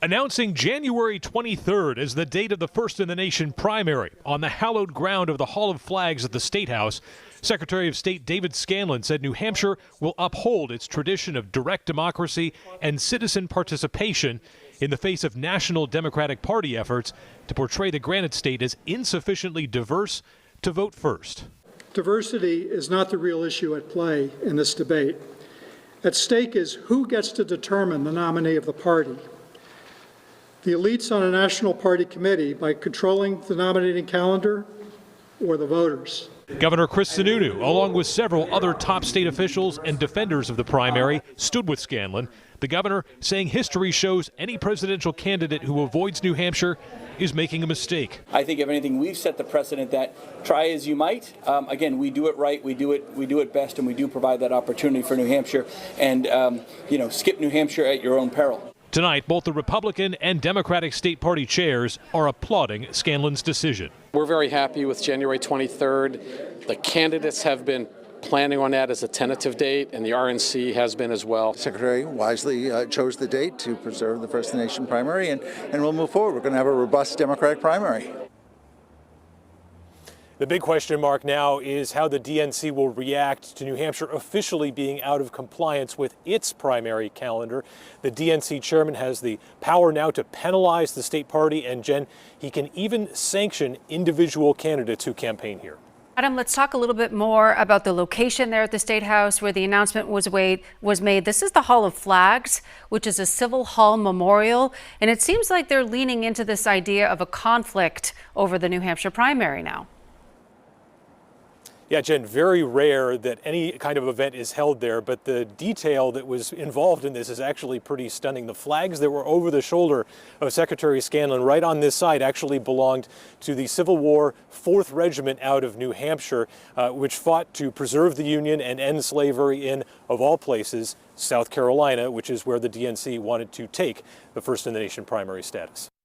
Announcing January 23rd as the date of the First in the Nation primary on the hallowed ground of the Hall of Flags at the State House, Secretary of State David Scanlon said New Hampshire will uphold its tradition of direct democracy and citizen participation in the face of National Democratic Party efforts to portray the Granite State as insufficiently diverse to vote first. Diversity is not the real issue at play in this debate. At stake is who gets to determine the nominee of the party. The elites on a national party committee by controlling the nominating calendar, or the voters. Governor Chris Sununu, along with several other top state officials and defenders of the primary, stood with Scanlon. The governor saying history shows any presidential candidate who avoids New Hampshire is making a mistake. I think if anything, we've set the precedent that try as you might. Again, we do it right, we do it best, and we do provide that opportunity for New Hampshire. And skip New Hampshire at your own peril. Tonight, both the Republican and Democratic state party chairs are applauding Scanlon's decision. We're very happy with January 23rd. The candidates have been planning on that as a tentative date, and the RNC has been as well. Secretary wisely chose the date to preserve the First in the Nation primary, and we'll move forward. We're going to have a robust Democratic primary. The big question mark now is how the DNC will react to New Hampshire officially being out of compliance with its primary calendar. The DNC chairman has the power now to penalize the state party, and Jen, he can even sanction individual candidates who campaign here. Adam, let's talk a little bit more about the location there at the State House where the announcement was made. This is the Hall of Flags, which is a Civil Hall memorial, and it seems like they're leaning into this idea of a conflict over the New Hampshire primary now. Yeah, Jen, very rare that any kind of event is held there, but the detail that was involved in this is actually pretty stunning. The flags that were over the shoulder of Secretary Scanlon right on this side actually belonged to the Civil War 4th Regiment out of New Hampshire, which fought to preserve the Union and end slavery in, of all places, South Carolina, which is where the DNC wanted to take the First in the Nation primary status.